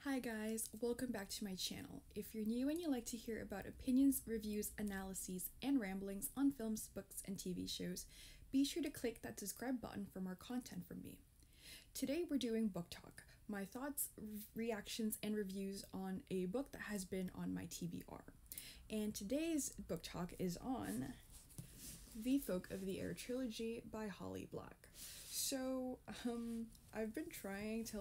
Hi guys, welcome back to my channel. If you're new and you like to hear about opinions, reviews, analyses, and ramblings on films, books, and TV shows, be sure to click that subscribe button for more content from me. Today we're doing Book Talk, my thoughts, reactions, and reviews on a book that has been on my TBR. And today's Book Talk is on The Folk of the Air Trilogy by Holly Black. So, I've been trying to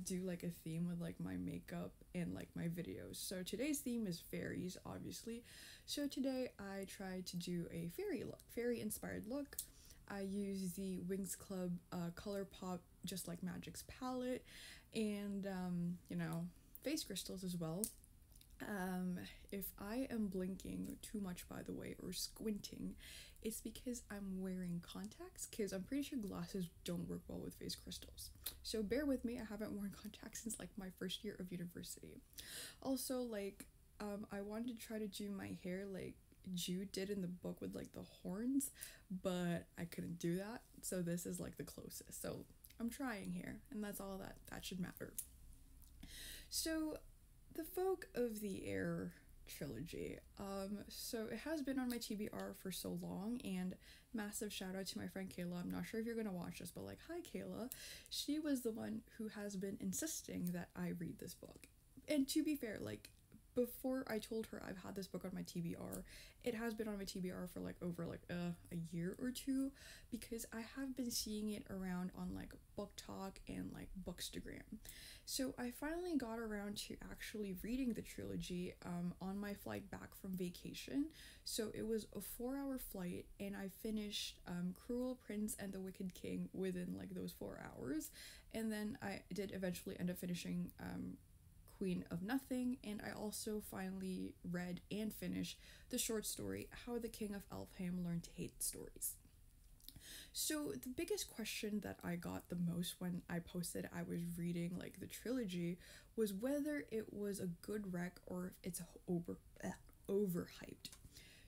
do a theme with my makeup and my videos. So today's theme is fairies, obviously. So today I tried to do a fairy inspired look. I used the Wings Club ColourPop Just Like Magic's palette and face crystals as well. If I am blinking too much, by the way, or squinting, it's because I'm wearing contacts, because I'm pretty sure glasses don't work well with face crystals. So bear with me, I haven't worn contacts since my first year of university. Also, I wanted to try to do my hair like Jude did in the book with the horns, but I couldn't do that, so this is the closest. So I'm trying here, and that's all that should matter. So The Folk of the Air trilogy. So it has been on my TBR for so long, and massive shout out to my friend Kayla. I'm not sure if you're gonna watch this, but hi Kayla. She was the one who has been insisting that I read this book. And to be fair, before I told her I've had this book on my TBR, it has been on my TBR for over a year or two, because I have been seeing it around on BookTok and Bookstagram. So I finally got around to actually reading the trilogy on my flight back from vacation. So it was a 4-hour flight, and I finished Cruel Prince and the Wicked King within those 4 hours, and then I did eventually end up finishing Queen of Nothing, and I also finally read and finished the short story How the King of Elfham Learned to Hate Stories. So the biggest question that I got the most when I posted I was reading the trilogy was whether it was a good rec or if it's overhyped.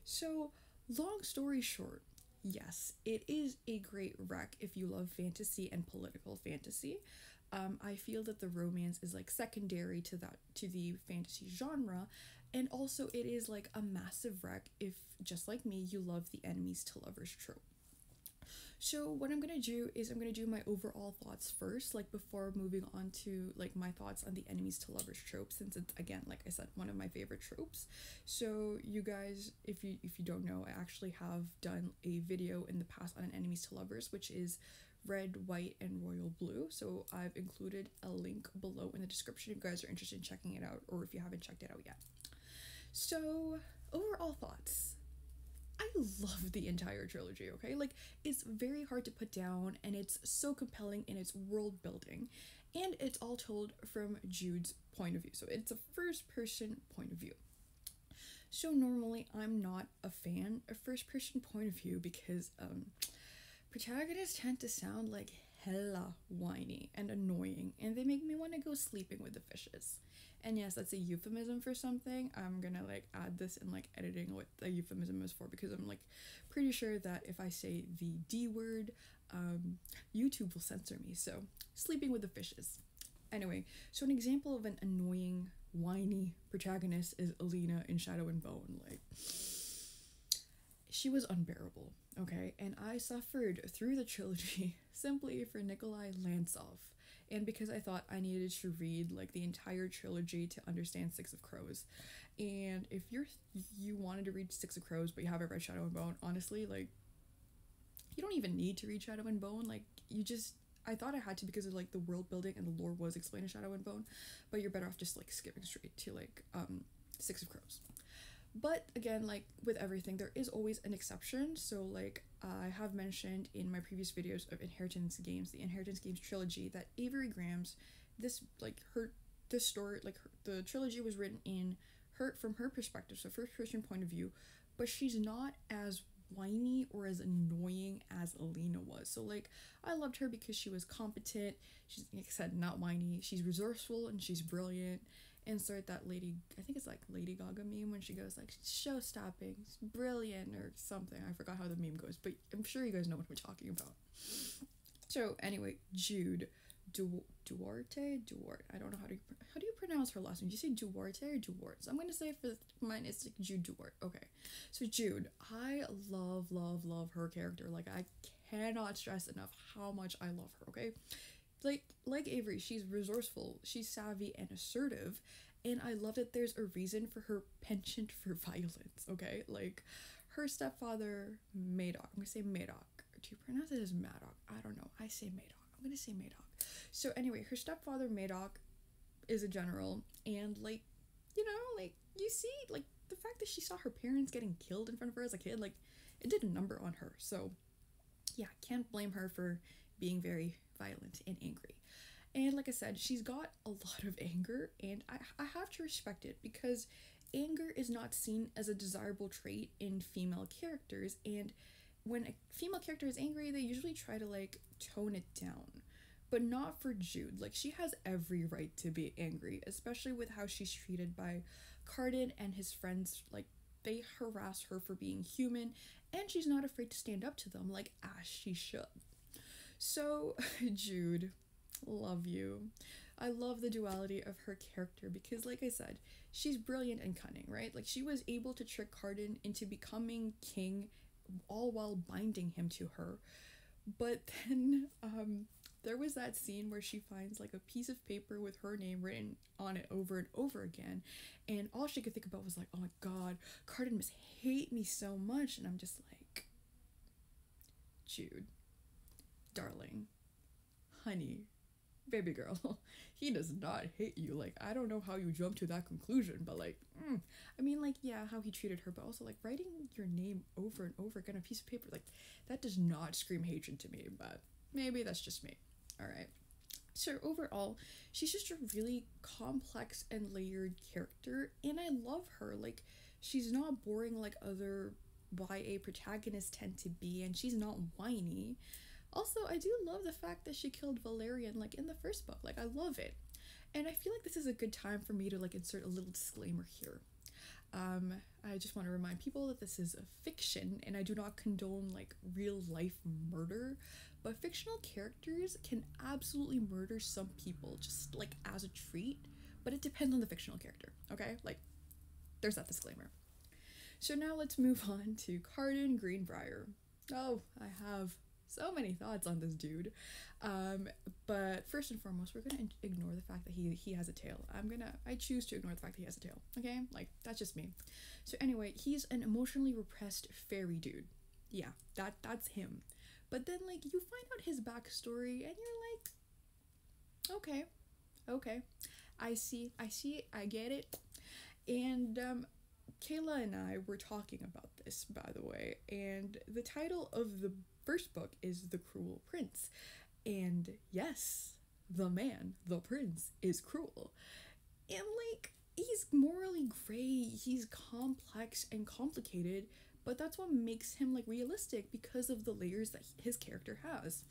So long story short, yes, it is a great rec if you love fantasy and political fantasy. I feel that the romance is secondary to the fantasy genre, and also it is a massive rec if, just like me, you love the enemies to lovers trope. So what I'm gonna do is I'm gonna do my overall thoughts first, before moving on to my thoughts on the enemies to lovers trope, since it's, again, like I said, one of my favorite tropes. So you guys, if you don't know, I actually have done a video in the past on an enemies to lovers, which is red, white, and royal blue. So I've included a link below in the description if you guys are interested in checking it out, or if you haven't checked it out yet. So overall thoughts. I love the entire trilogy, okay? It's very hard to put down, and it's so compelling in its world building, and it's all told from Jude's point of view. So it's a first-person point of view. So normally I'm not a fan of first-person point of view because protagonists tend to sound hella whiny and annoying, and they make me want to go sleeping with the fishes. And yes, that's a euphemism for something. I'm gonna add this in editing what the euphemism is for, because I'm pretty sure that if I say the D word, YouTube will censor me. So sleeping with the fishes. Anyway, so an example of an annoying, whiny protagonist is Alina in Shadow and Bone. She was unbearable, okay? And I suffered through the trilogy simply for Nikolai Lantsov, and because I thought I needed to read the entire trilogy to understand Six of Crows. And if you wanted to read Six of Crows but you haven't read Shadow and Bone, honestly, you don't even need to read Shadow and Bone. I thought I had to because of the world building and the lore was explained in Shadow and Bone, but you're better off just skipping straight to Six of Crows. But again, with everything, there is always an exception. So I have mentioned in my previous videos of Inheritance Games, the Inheritance Games trilogy, that Avery Graham's the trilogy was written from her perspective, so first person point of view, but she's not as whiny or as annoying as Alina was. So I loved her because she was competent, she's, like I said, not whiny, she's resourceful, and she's brilliant. Insert that Lady Gaga meme when she goes show stopping, brilliant, or something. I forgot how the meme goes, but I'm sure you guys know what we're talking about. So anyway, Jude Duarte, I don't know how do you pronounce her last name? Do you say Duarte or Duarte? So I'm gonna say for mine it's like Jude Duarte. Okay, so Jude, I love her character. Like I cannot stress enough how much I love her. Okay, like Avery, she's resourceful, she's savvy and assertive, and I love that there's a reason for her penchant for violence. Okay, like her stepfather Madoc. I'm gonna say Madoc. Do you pronounce it as Madoc? I don't know. I say Madoc. I'm gonna say Madoc. So anyway, her stepfather Madoc is a general, and like, you know, like you see, like the fact that she saw her parents getting killed in front of her as a kid, like it did a number on her. So yeah, can't blame her for being very violent and angry. And like I said, she's got a lot of anger, and I have to respect it because anger is not seen as a desirable trait in female characters, and when a female character is angry, they usually try to like tone it down. But not for Jude. Like she has every right to be angry, especially with how she's treated by Carden and his friends. Like they harass her for being human, and she's not afraid to stand up to them like as she should. So, Jude, love you. I love the duality of her character because, like I said, she's brilliant and cunning, right? Like, she was able to trick Carden into becoming king, all while binding him to her. But then, there was that scene where she finds, like, a piece of paper with her name written on it over and over again, and all she could think about was, like, oh my god, Carden must hate me so much, and I'm just like, Jude, darling, honey, baby girl, he does not hate you. Like, I don't know how you jumped to that conclusion, but like, I mean, like, yeah, how he treated her, but also like writing your name over and over again on a piece of paper, like that does not scream hatred to me, but maybe that's just me. All right. So overall, she's just a really complex and layered character, and I love her. Like, she's not boring like other YA protagonists tend to be, and she's not whiny. Also, I do love the fact that she killed Valerian, like, in the first book. Like, I love it. And I feel like this is a good time for me to, like, insert a little disclaimer here. I just want to remind people that this is a fiction, and I do not condone, like, real-life murder, but fictional characters can absolutely murder some people, just, like, as a treat, but it depends on the fictional character, okay? Like, there's that disclaimer. So now let's move on to Carden Greenbrier. Oh, I have so many thoughts on this dude, but first and foremost, we're gonna ignore the fact that he has a tail. I choose to ignore the fact that he has a tail. Okay, like that's just me. So anyway, he's an emotionally repressed fairy dude. Yeah, that's him. But then like you find out his backstory, and you're like, okay, I see, I get it. And Kayla and I were talking about this, by the way, and the title of the first book is The Cruel Prince. And yes, the man, the prince, is cruel. And like, he's morally gray, he's complex and complicated, but that's what makes him like realistic because of the layers that his character has.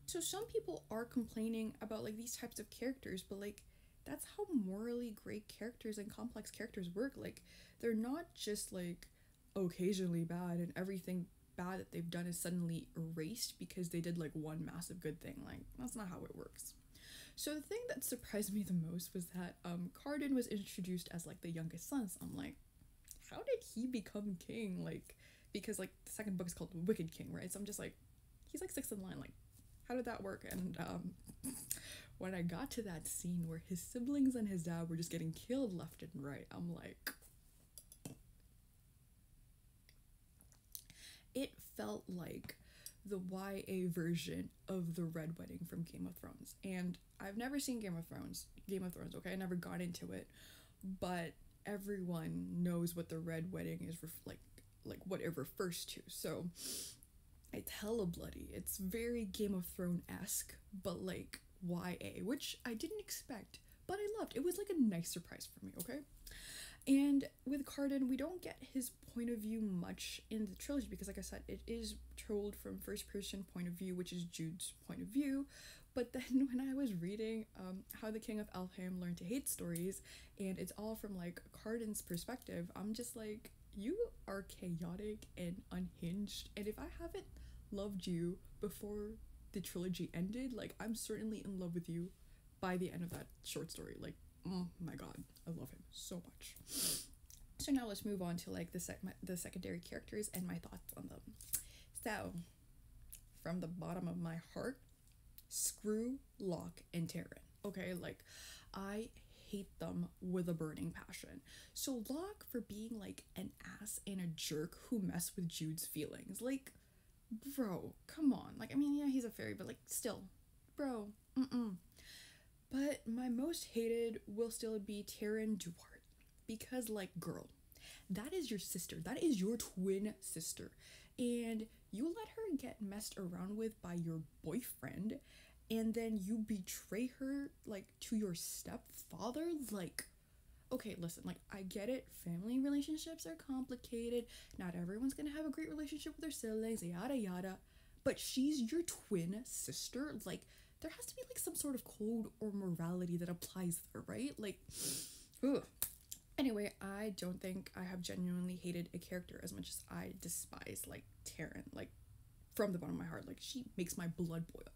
So some people are complaining about like these types of characters, but like that's how morally gray characters and complex characters work. Like, they're not just like occasionally bad and everything bad that they've done is suddenly erased because they did like one massive good thing. Like, that's not how it works. So the thing that surprised me the most was that Carden was introduced as like the youngest son. So I'm like, how did he become king? Like, because like the second book is called Wicked King, right? So I'm just like, he's like sixth in line. Like, how did that work? And when I got to that scene where his siblings and his dad were just getting killed left and right, I'm like, it felt like the YA version of the Red Wedding from Game of Thrones. And I've never seen Game of Thrones, okay? I never got into it, but everyone knows what the Red Wedding is like what it refers to. So it's hella bloody. It's very Game of Thrones-esque, but like YA, which I didn't expect, but I loved. It was like a nice surprise for me, okay? And with Carden, we don't get his point of view much in the trilogy because, like I said, it is told from first-person point of view, which is Jude's point of view. But then when I was reading How the King of Elfham Learned to Hate stories, and it's all from, like, Carden's perspective, I'm just like, you are chaotic and unhinged, and if I haven't loved you before the trilogy ended, like, I'm certainly in love with you by the end of that short story. Like, oh my god, I love him so much. So now let's move on to like the secondary characters and my thoughts on them. So, from the bottom of my heart, screw Locke and Taryn. Okay, like I hate them with a burning passion. So Locke for being like an ass and a jerk who messed with Jude's feelings. Like, bro, come on. Like, I mean, yeah, he's a fairy, but like, still, bro, But my most hated will still be Taryn Duarte. Because, like, girl, that is your sister. That is your twin sister. And you let her get messed around with by your boyfriend, and then you betray her, like, to your stepfather? Like, okay, listen, like, I get it. Family relationships are complicated. Not everyone's gonna have a great relationship with their siblings, yada yada. But she's your twin sister? Like, there has to be, like, some sort of code or morality that applies there, right? Like, ugh. Anyway, I don't think I have genuinely hated a character as much as I despise, like, Taryn. Like, from the bottom of my heart, like, she makes my blood boil.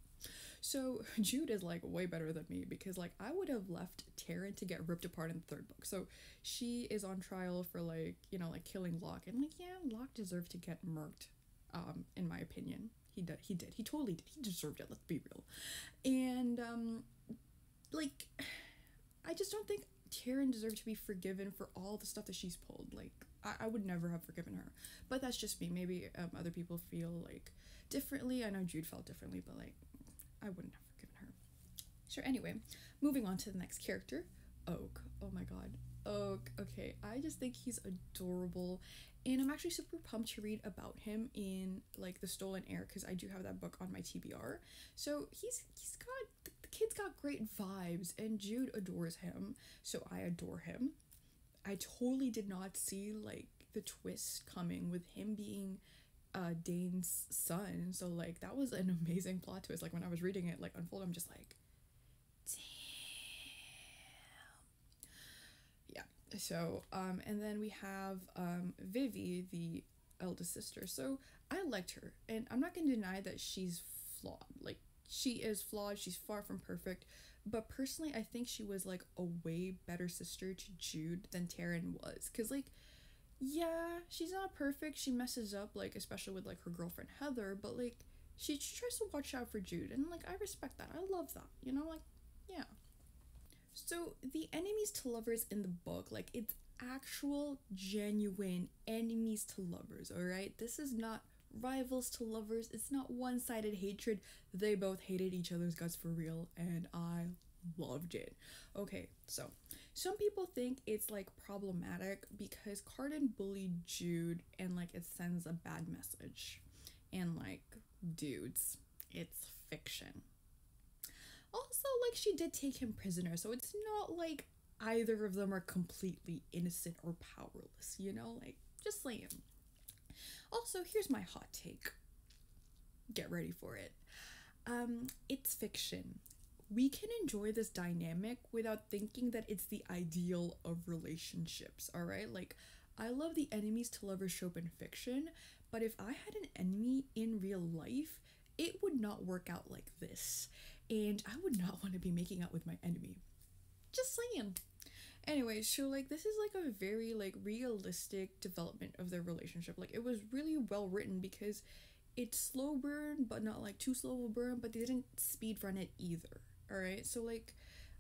So Jude is like way better than me because like I would have left Taryn to get ripped apart in the third book. So she is on trial for like, you know, like killing Locke, and like, yeah, Locke deserved to get murked, in my opinion. He did. He totally did. He deserved it, let's be real. And like, I just don't think Taryn deserved to be forgiven for all the stuff that she's pulled. Like, I would never have forgiven her. But that's just me. Maybe other people feel like differently. I know Jude felt differently, but like, I wouldn't have forgiven her. Sure, anyway, moving on to the next character, Oak. Oh my god, Oak. Okay, I just think he's adorable, and I'm actually super pumped to read about him in like The Stolen Heir, because I do have that book on my TBR. So he's got, the kid's got great vibes, and Jude adores him, so I adore him. I totally did not see like the twist coming with him being Dane's son. So like that was an amazing plot twist. Like when I was reading it like unfold, I'm just like, damn. Yeah. So and then we have Vivi, the eldest sister. So I liked her, and I'm not gonna deny that she's flawed. Like she is flawed, she's far from perfect, but personally I think she was like a way better sister to Jude than Taryn was, because like, yeah, she's not perfect. She messes up, like, especially with, like, her girlfriend Heather, but, like, she tries to watch out for Jude, and, like, I respect that. I love that, you know, like, yeah. So, the enemies to lovers in the book, like, it's actual, genuine enemies to lovers, alright? This is not rivals to lovers. It's not one-sided hatred. They both hated each other's guts for real, and I loved it. Okay, so some people think it's like problematic because Cardan bullied Jude and like it sends a bad message. And like, dudes, it's fiction. Also, like, she did take him prisoner, so it's not like either of them are completely innocent or powerless, you know? Like, just saying. Also, here's my hot take. Get ready for it. It's fiction. We can enjoy this dynamic without thinking that it's the ideal of relationships, alright? Like, I love the enemies to lovers trope in fiction, but if I had an enemy in real life, it would not work out like this. And I would not want to be making out with my enemy. Just saying. Anyway, so like this is like a very like realistic development of their relationship. Like it was really well written because it's slow burn, but not like too slow burn, but they didn't speed run it either. Alright, so like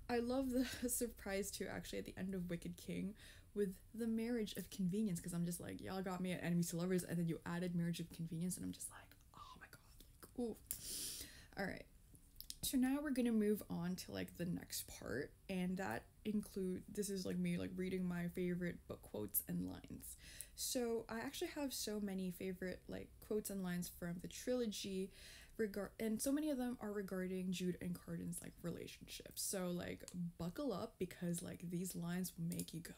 I love the surprise too actually at the end of Wicked King with the marriage of convenience, because I'm just like, y'all got me at enemies to lovers, and then you added marriage of convenience, and I'm just like, oh my god, like, ooh. Alright, so now we're gonna move on to like the next part, and that this is like me like reading my favorite book quotes and lines. So I actually have so many favorite like quotes and lines from the trilogy, and so many of them are regarding Jude and Cardan's like relationships. So like buckle up, because like these lines will make you go,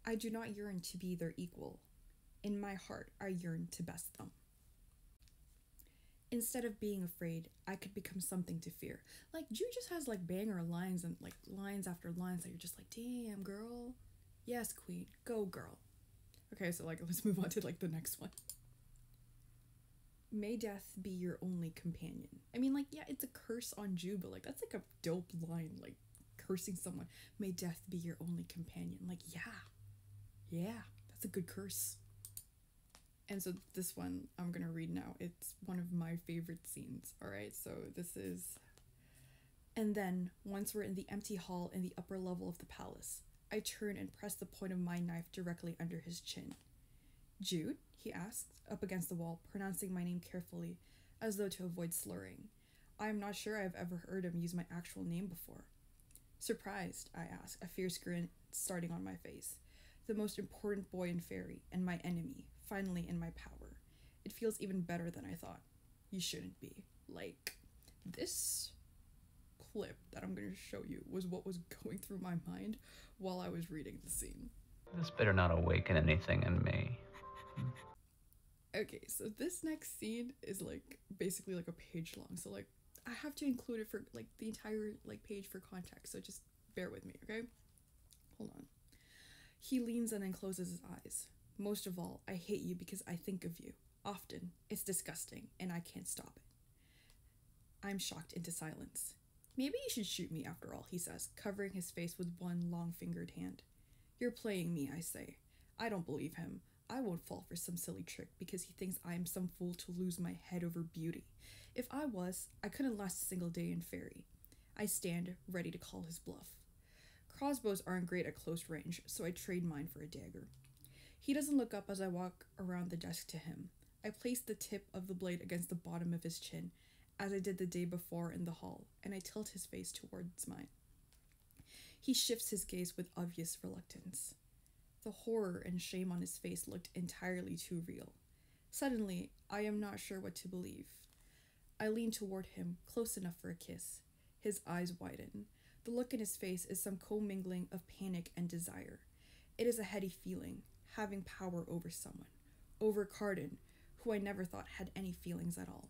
yeah. I do not yearn to be their equal. In my heart, I yearn to best them. Instead of being afraid, I could become something to fear. Like, Jude just has, like, banger lines and, like, lines after lines that you're just like, damn, girl. Yes, queen. Go, girl. Okay, so, like, let's move on to, like, the next one. May death be your only companion. I mean, like, yeah, it's a curse on Jude, but like, that's like a dope line, like, cursing someone. May death be your only companion. Like, yeah, that's a good curse. And so this one I'm gonna read now. It's one of my favorite scenes. All right, so this is. And then, once we're in the empty hall in the upper level of the palace, I turn and press the point of my knife directly under his chin. Jude? He asked, up against the wall, pronouncing my name carefully, as though to avoid slurring. I am not sure I have ever heard him use my actual name before. Surprised, I ask, a fierce grin starting on my face. The most important boy in Fairy, and my enemy, finally in my power. It feels even better than I thought. You shouldn't be. Like, this clip that I'm going to show you was what was going through my mind while I was reading the scene. This better not awaken anything in me. Okay, so this next scene is like basically like a page long. So like I have to include it for like the entire like page for context. So just bear with me, okay? Hold on. He leans in and closes his eyes. Most of all, I hate you because I think of you. Often. It's disgusting, and I can't stop it. I'm shocked into silence. Maybe you should shoot me after all, he says, covering his face with one long-fingered hand. You're playing me, I say. I don't believe him. I won't fall for some silly trick because he thinks I am some fool to lose my head over beauty. If I was, I couldn't last a single day in Fairy. I stand, ready to call his bluff. Crossbows aren't great at close range, so I trade mine for a dagger. He doesn't look up as I walk around the desk to him. I place the tip of the blade against the bottom of his chin, as I did the day before in the hall, and I tilt his face towards mine. He shifts his gaze with obvious reluctance. The horror and shame on his face looked entirely too real. Suddenly, I am not sure what to believe. I lean toward him, close enough for a kiss. His eyes widen. The look in his face is some commingling of panic and desire. It is a heady feeling, having power over someone. Over Carden, who I never thought had any feelings at all.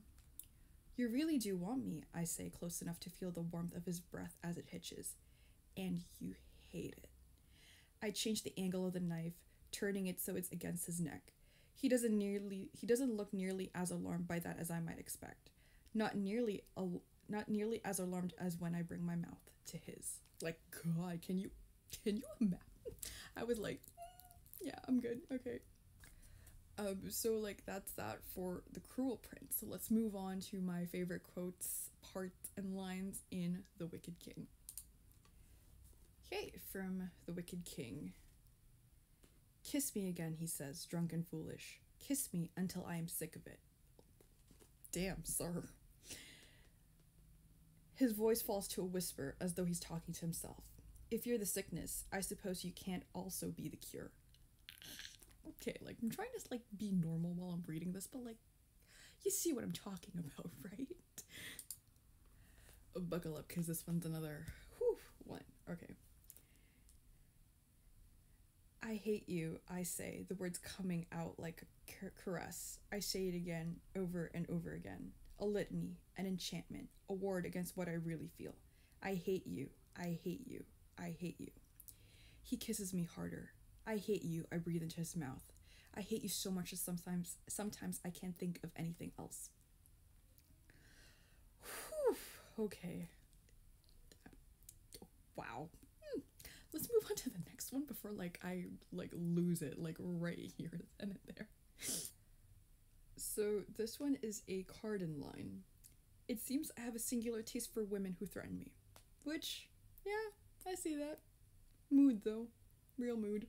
You really do want me, I say, close enough to feel the warmth of his breath as it hitches. And you hate it. I change the angle of the knife, turning it so it's against his neck. He doesn't look nearly as alarmed by that as I might expect. Not nearly as alarmed as when I bring my mouth to his. Like, God, can you imagine? I was like, yeah, I'm good. Okay. So like that's that for the Cruel Prince. So let's move on to my favorite quotes, parts, and lines in The Wicked King. Okay, from The Wicked King. Kiss me again, he says, drunk and foolish. Kiss me until I am sick of it. Damn, sir. His voice falls to a whisper as though he's talking to himself. If you're the sickness, I suppose you can't also be the cure. Okay, like, I'm trying to, like, be normal while I'm reading this, but, like, you see what I'm talking about, right? Oh, buckle up, because this one's another, one. Okay. I hate you, I say, the words coming out like a caress. I say it again, over and over again. A litany, an enchantment, a ward against what I really feel. I hate you, I hate you, I hate you. He kisses me harder. I hate you, I breathe into his mouth. I hate you so much that sometimes I can't think of anything else. Whew, okay. Wow. Let's move on to the next one before like I like lose it like right here and there. So this one is a Carden line. It seems I have a singular taste for women who threaten me. Which, yeah, I see that. Mood though. Real mood.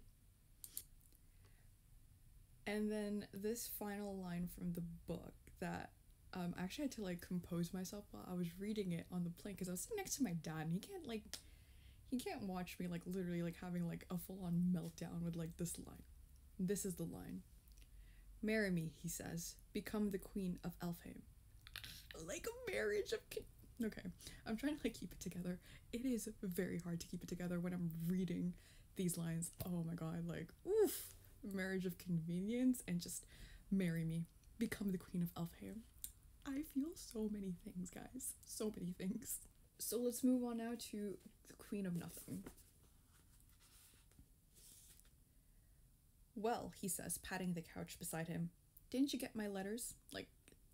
And then this final line from the book that I actually had to like compose myself while I was reading it on the plane because I was sitting next to my dad and he can't watch me like literally like having like a full-on meltdown with like this line. This is the line. Marry me, he says. Become the queen of Elfheim. Like a marriage of... Okay, I'm trying to like keep it together. It is very hard to keep it together when I'm reading these lines. Oh my god, like, oof. Marriage of convenience and just marry me. Become the queen of Elfheim. I feel so many things, guys. So many things. So let's move on now to the Queen of Nothing. Well, he says, patting the couch beside him. Didn't you get my letters? Like,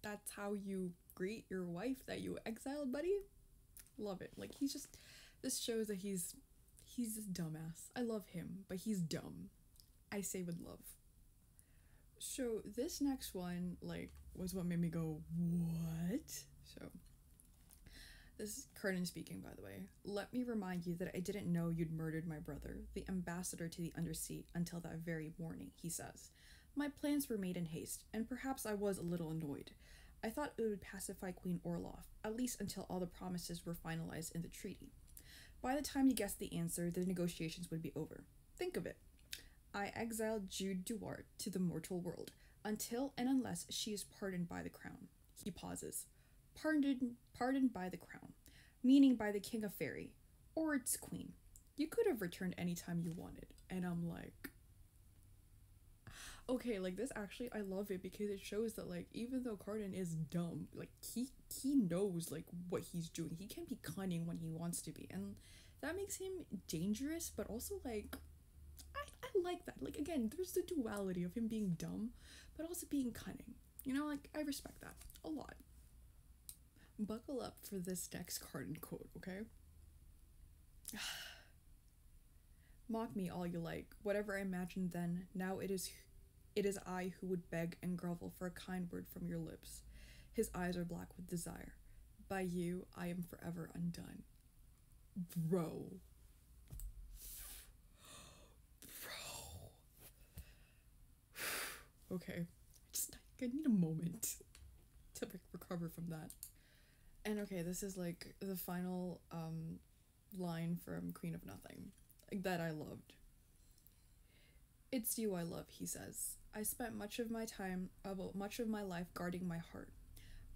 that's how you greet your wife that you exiled, buddy. Love it. Like, he's just, this shows that he's this dumbass. I love him, but he's dumb. I say with love. So this next one, like, was what made me go, what? So this is Curtin speaking, by the way. Let me remind you that I didn't know you'd murdered my brother, the ambassador to the Undersea, until that very morning, he says. My plans were made in haste, and perhaps I was a little annoyed. I thought it would pacify Queen Orloff, at least until all the promises were finalized in the treaty. By the time you guessed the answer, the negotiations would be over. Think of it. I exiled Jude Duarte to the mortal world, until and unless she is pardoned by the crown. He pauses. Pardoned by the crown, meaning by the King of Fairy, or its queen. You could have returned any time you wanted. And I'm like, okay, like, this actually, I love it because it shows that, like, even though Carden is dumb, like, he knows, like, what he's doing. He can be cunning when he wants to be, and that makes him dangerous, but also, like, I like that. Like, again, there's the duality of him being dumb, but also being cunning. You know, like, I respect that a lot. Buckle up for this next Carden quote, okay? Mock me all you like. Whatever I imagined then, now it is I who would beg and grovel for a kind word from your lips. His eyes are black with desire. By you, I am forever undone. Bro. Okay. I need a moment to recover from that. And okay, this is like the final line from Queen of Nothing, like, that I loved. It's you I love, he says. I spent much of my life guarding my heart.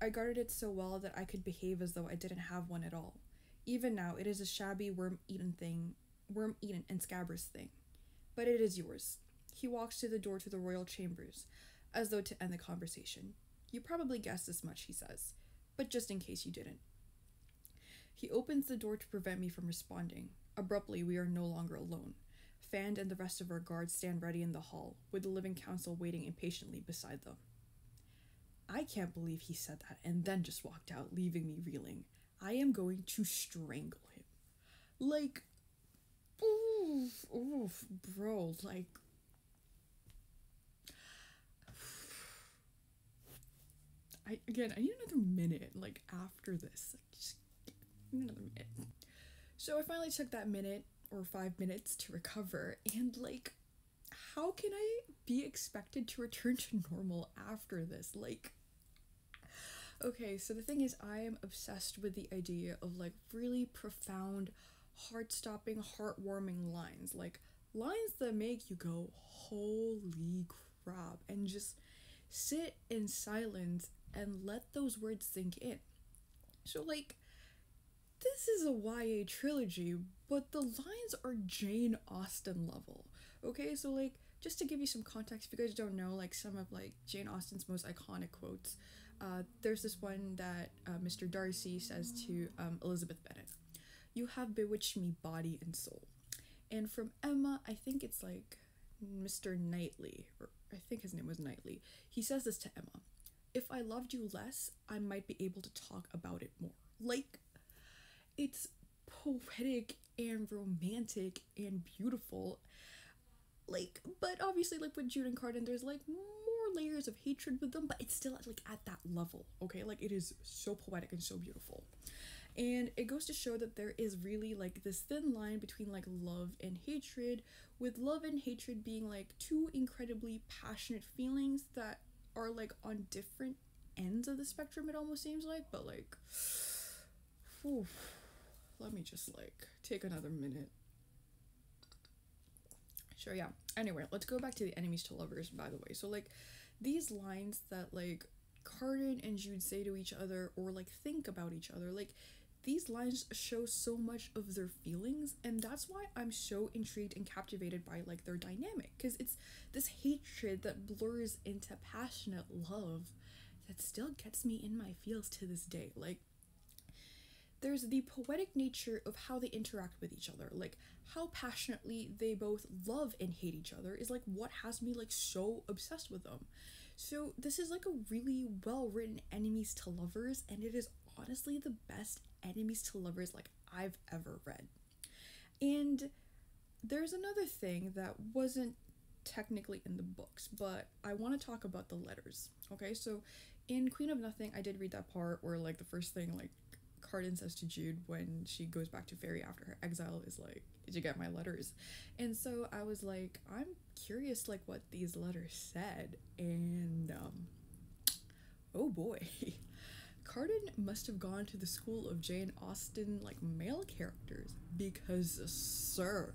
I guarded it so well that I could behave as though I didn't have one at all. Even now, it is a shabby worm-eaten and scabrous thing. But it is yours. He walks to the door to the royal chambers, as though to end the conversation. You probably guessed as much, he says, but just in case you didn't. He opens the door to prevent me from responding. Abruptly, we are no longer alone. Fand and the rest of our guards stand ready in the hall, with the living council waiting impatiently beside them. I can't believe he said that and then just walked out, leaving me reeling. I am going to strangle him. Like, oof, bro, like, I need another minute, like, after this. Like, just give me another minute. So I finally took that minute or 5 minutes to recover, and, like, how can I be expected to return to normal after this? Like, okay, so the thing is, I am obsessed with the idea of, like, really profound, heart-stopping, heartwarming lines. Like, lines that make you go, holy crap, and just sit in silence and let those words sink in. So, like, this is a YA trilogy, but the lines are Jane Austen level. Okay, so, like, just to give you some context, if you guys don't know, like, some of, like, Jane Austen's most iconic quotes, there's this one that Mr. Darcy says to Elizabeth Bennet. You have bewitched me body and soul. And from Emma, I think it's, like, Mr. Knightley, or I think his name was Knightley. He says this to Emma. If I loved you less, I might be able to talk about it more. Like, it's poetic and romantic and beautiful. Like, but obviously, like, with Jude and Carden, there's, like, more layers of hatred with them, but it's still, like, at that level, okay? Like, it is so poetic and so beautiful. And it goes to show that there is really, like, this thin line between, like, love and hatred, with love and hatred being, like, two incredibly passionate feelings that are, like, on different ends of the spectrum, it almost seems like, but, like, whew, let me just, like, take another minute. Sure, yeah. Anyway, let's go back to the enemies to lovers, by the way. So, like, these lines that, like, Carden and Jude say to each other, or, like, think about each other, like, these lines show so much of their feelings, and that's why I'm so intrigued and captivated by, like, their dynamic, because it's this hatred that blurs into passionate love that still gets me in my feels to this day. Like, there's the poetic nature of how they interact with each other, like, how passionately they both love and hate each other is, like, what has me, like, so obsessed with them. So this is like a really well written enemies to lovers, and it is honestly the best enemies to lovers like I've ever read. And there's another thing that wasn't technically in the books, but I want to talk about the letters. Okay, so in Queen of Nothing, I did read that part where like the first thing like Cardan says to Jude when she goes back to Fairy after her exile is like, "Did you get my letters?" And so I was like, I'm curious like what these letters said, and oh boy. Cardan must have gone to the school of Jane Austen like male characters because sir,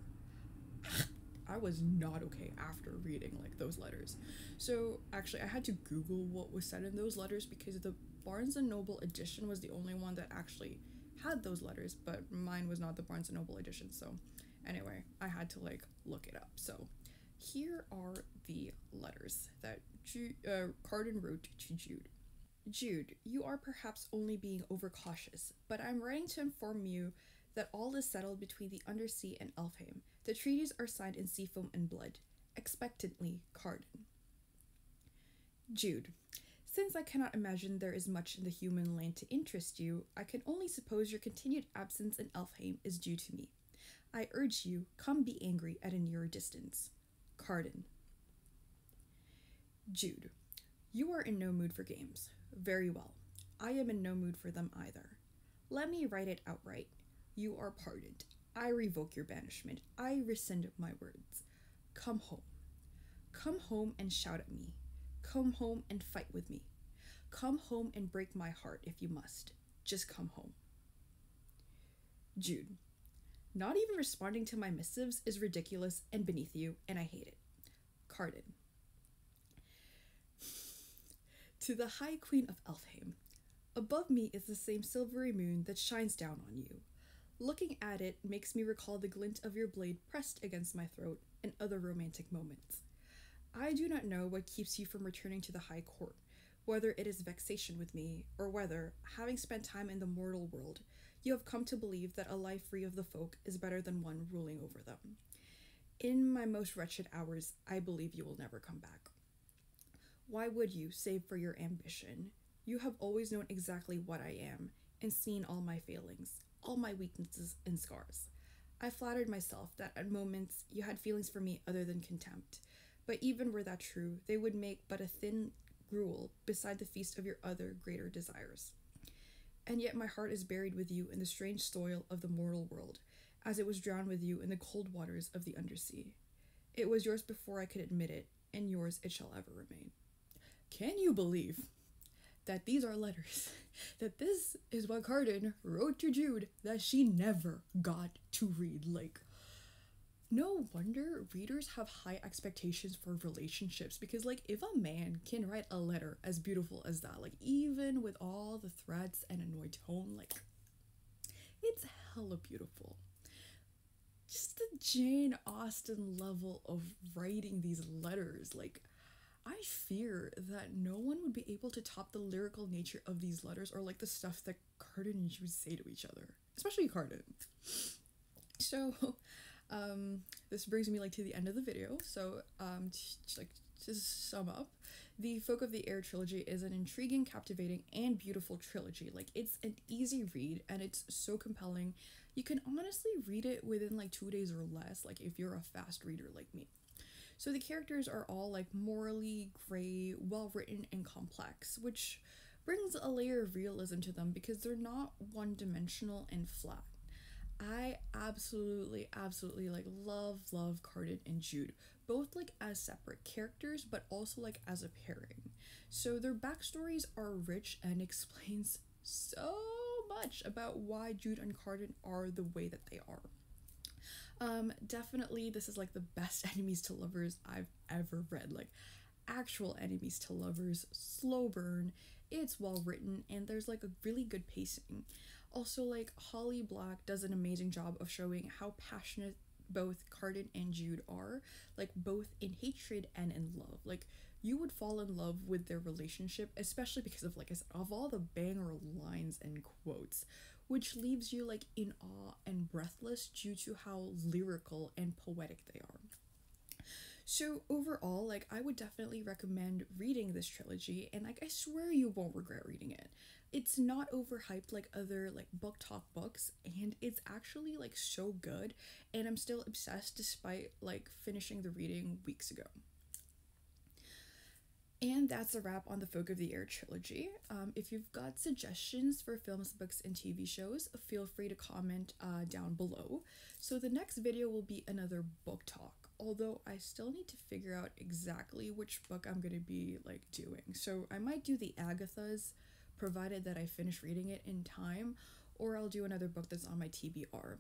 I was not okay after reading like those letters. So actually I had to Google what was said in those letters because the Barnes and Noble edition was the only one that actually had those letters, but mine was not the Barnes and Noble edition. So anyway, I had to like look it up. So here are the letters that Cardan wrote to Jude. Jude, you are perhaps only being overcautious, but I'm writing to inform you that all is settled between the Undersea and Elfhame. The treaties are signed in seafoam and blood. Expectantly, Cardan. Jude, since I cannot imagine there is much in the human land to interest you, I can only suppose your continued absence in Elfhame is due to me. I urge you, come be angry at a nearer distance. Cardan. Jude, you are in no mood for games. Very well. I am in no mood for them either. Let me write it outright. You are pardoned. I revoke your banishment. I rescind my words. Come home. Come home and shout at me. Come home and fight with me. Come home and break my heart if you must. Just come home. Jude. Not even responding to my missives is ridiculous and beneath you, and I hate it. Cardan. To the High Queen of Elfhame. Above me is the same silvery moon that shines down on you. Looking at it makes me recall the glint of your blade pressed against my throat and other romantic moments. I do not know what keeps you from returning to the High Court, whether it is vexation with me, or whether, having spent time in the mortal world, you have come to believe that a life free of the folk is better than one ruling over them. In my most wretched hours, I believe you will never come back. Why would you, save for your ambition? You have always known exactly what I am, and seen all my failings, all my weaknesses and scars. I flattered myself that at moments you had feelings for me other than contempt, but even were that true, they would make but a thin gruel beside the feast of your other greater desires. And yet my heart is buried with you in the strange soil of the mortal world, as it was drowned with you in the cold waters of the undersea. It was yours before I could admit it, and yours it shall ever remain. Can you believe that these are letters? That this is what Cardan wrote to Jude that she never got to read? Like, no wonder readers have high expectations for relationships, because like if a man can write a letter as beautiful as that, like even with all the threats and annoyed tone, like it's hella beautiful. Just the Jane Austen level of writing these letters, like I fear that no one would be able to top the lyrical nature of these letters, or like the stuff that Cardan and Jude say to each other, especially Cardan. So, this brings me like to the end of the video. So, to sum up, the Folk of the Air trilogy is an intriguing, captivating, and beautiful trilogy. Like it's an easy read, and it's so compelling. You can honestly read it within like 2 days or less, like if you're a fast reader like me. So the characters are all like morally gray, well written, and complex, which brings a layer of realism to them because they're not one-dimensional and flat. I absolutely like love Cardan and Jude, both like as separate characters but also like as a pairing. So their backstories are rich and explains so much about why Jude and Cardan are the way that they are. Definitely this is like the best enemies to lovers I've ever read. Like actual enemies to lovers, slow burn, it's well written, and there's like a really good pacing. Also, like Holly Black does an amazing job of showing how passionate both Cardan and Jude are, like both in hatred and in love. Like you would fall in love with their relationship, especially because of, like I said, of all the banger lines and quotes, which leaves you like in awe and breathless due to how lyrical and poetic they are. So overall, like I would definitely recommend reading this trilogy, and like I swear you won't regret reading it. It's not overhyped like other like book talk books, and it's actually like so good, and I'm still obsessed despite like finishing the reading weeks ago. And that's a wrap on the Folk of the Air trilogy. If you've got suggestions for films, books, and TV shows, feel free to comment down below. So the next video will be another book talk, although I still need to figure out exactly which book I'm going to be like doing. So I might do the Agathas, provided that I finish reading it in time, or I'll do another book that's on my TBR.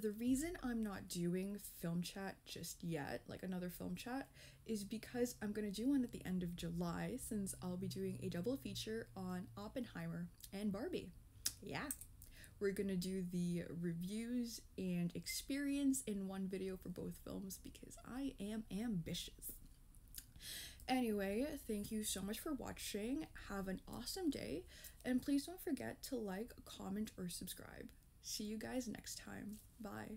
The reason I'm not doing film chat just yet, like another film chat, is because I'm gonna do one at the end of July since I'll be doing a double feature on Oppenheimer and Barbie. Yeah, we're gonna do the reviews and experience in one video for both films because I am ambitious. Anyway, thank you so much for watching. Have an awesome day, and please don't forget to like, comment, or subscribe. See you guys next time. Bye.